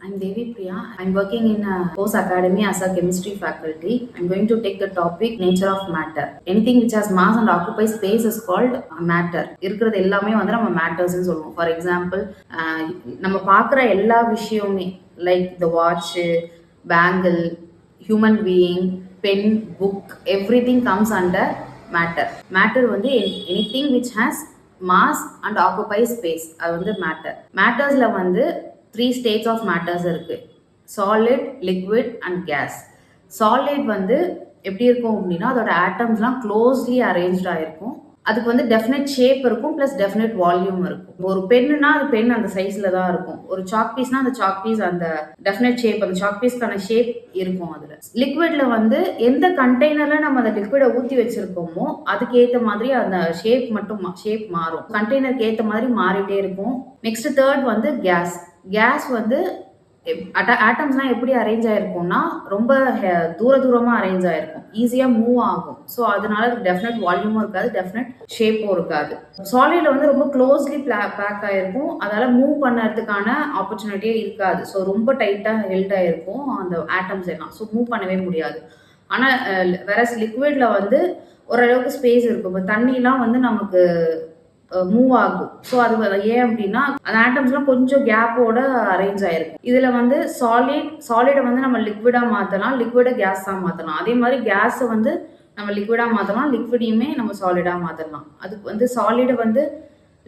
I'm Devi Priya. I'm working in a course academy as a chemistry faculty. I'm going to take the topic nature of matter. Anything which has mass and occupies space is called matter. இருக்கிறது எல்லாமே வந்து நம்ம மேட்டர்ஸ்ன்னு சொல்லுவோம். For example நம்ம பார்க்குற எல்லா விஷயமுமே like the watch, bangle, human being, pen, book, every thing comes under matter. Matter வந்து anything which has mass and occupy space, அது வந்து மேட்டர். மேட்டர்ஸில் வந்து 3 states of matters இருக்கு. Solid, liquid and gas. Solid வந்து எப்படி இருக்கும் அப்படின்னா அதோட ஆட்டம்ஸ்லாம் க்ளோஸ்லி அரேஞ்ச்டாக இருக்கும். அதுக்கு வந்து டெஃபினட் ஷேப் இருக்கும், ப்ளஸ் டெஃபினட் வால்யூம் இருக்கும். ஒரு பென்னுனா அது பென் அந்த சைஸில் தான் இருக்கும். ஒரு சாக் பீஸ்னா அந்த சாக் பீஸ் அந்த டெஃபினட் ஷேப், அந்த சாக் பீஸ்க்கான ஷேப் இருக்கும் அதில். லிக்விட்ல வந்து எந்த கண்டெய்னரில் நம்ம அந்த லிக்விடை ஊற்றி வச்சிருக்கோமோ அதுக்கேற்ற மாதிரி அந்த ஷேப் மாறும். கண்டெய்னருக்கு ஏற்ற மாதிரி மாறிட்டே இருக்கும். நெக்ஸ்ட் தேர்ட் வந்து கேஸ். கேஸ் வந்து ஆட்டம்ஸ்லாம் எப்படி அரேஞ்ச் ஆயிருக்கும்னா ரொம்ப தூரமாக அரேஞ்ச் ஆயிருக்கும், ஈஸியாக மூவ் ஆகும். ஸோ அதனால அதுக்கு டெஃபினட் வால்யூமும் இருக்காது, டெஃபினட் ஷேப்பும் இருக்காது. சாலிட்ல வந்து ரொம்ப க்ளோஸ்லி பேக் ஆயிருக்கும், அதால மூவ் பண்ணுறதுக்கான ஆப்பர்ச்சுனிட்டியே இருக்காது. ஸோ ரொம்ப டைட்டாக ஹெல்ட் ஆயிருக்கும் அந்த ஆட்டம்ஸ் எல்லாம், ஸோ மூவ் பண்ணவே முடியாது. ஆனால் வேற லிக்விட்ல வந்து ஓரளவுக்கு ஸ்பேஸ் இருக்கும். இப்போ தண்ணிலாம் வந்து நமக்கு மூவ் ஆகும். ஸோ அது ஏன் அப்படின்னா அந்த ஆட்டம்ஸ்லாம் கொஞ்சம் கேப்போட அரேஞ்ச் ஆயிருக்கும். இதுல வந்து சாலிடை வந்து நம்ம லிக்விடா மாற்றலாம், லிக்விடை கேஸாக மாற்றலாம். அதே மாதிரி கேஸை வந்து நம்ம லிக்விடா மாற்றலாம், லிக்விடையுமே நம்ம சாலிடா மாற்றலாம். அதுக்கு வந்து சாலிடை வந்து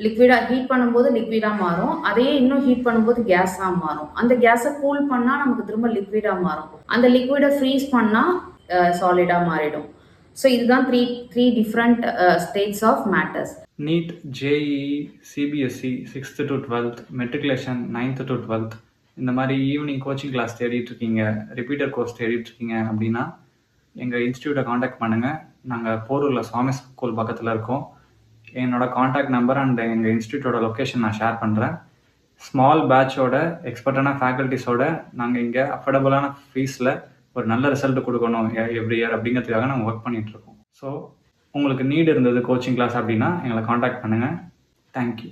லிக்விடா ஹீட் பண்ணும்போது லிக்விடா மாறும், அதையே இன்னும் ஹீட் பண்ணும்போது கேஸாக மாறும். அந்த கேஸை கூல் பண்ணால் நமக்கு திரும்ப லிக்விடா மாறும். அந்த லிக்விடை ஃப்ரீஸ் பண்ணால் சாலிடா மாறிடும். ஸோ இதுதான் three different states of matters. NEET, JEE, CBSE 6th to 12th, matriculation 9th to 12th, இந்த மாதிரி ஈவினிங் கோச்சிங் கிளாஸ் தேடிட்டு இருக்கீங்க, ரிப்பீட்டர் கோர்ஸ் தேடிட்டு இருக்கீங்க அப்படின்னா எங்கள் இன்ஸ்டியூட்டை காண்டாக்ட் பண்ணுங்கள். நாங்கள் போரூரில் சுவாமி ஸ்கூல் பக்கத்தில் இருக்கோம். என்னோட காண்டாக்ட் நம்பர் அண்ட் எங்கள் இன்ஸ்டியூட்டோட லொக்கேஷன் நான் ஷேர் பண்ணுறேன். ஸ்மால் பேட்சோட எக்ஸ்பர்ட்டான ஃபேக்கல்ட்டிஸோட நாங்கள் இங்கே அஃபோர்டபுளான ஃபீஸில் ஒரு நல்ல ரிசல்ட் கொடுக்கணும் எவ்ரி இயர் அப்படிங்கிறதுக்காக நாங்கள் ஒர்க் பண்ணிகிட்ருக்கோம். ஸோ உங்களுக்கு நீட் இருந்தது கோச்சிங் கிளாஸ் அப்படின்னா எங்களை காண்டாக்ட் பண்ணுங்கள். தேங்க்யூ.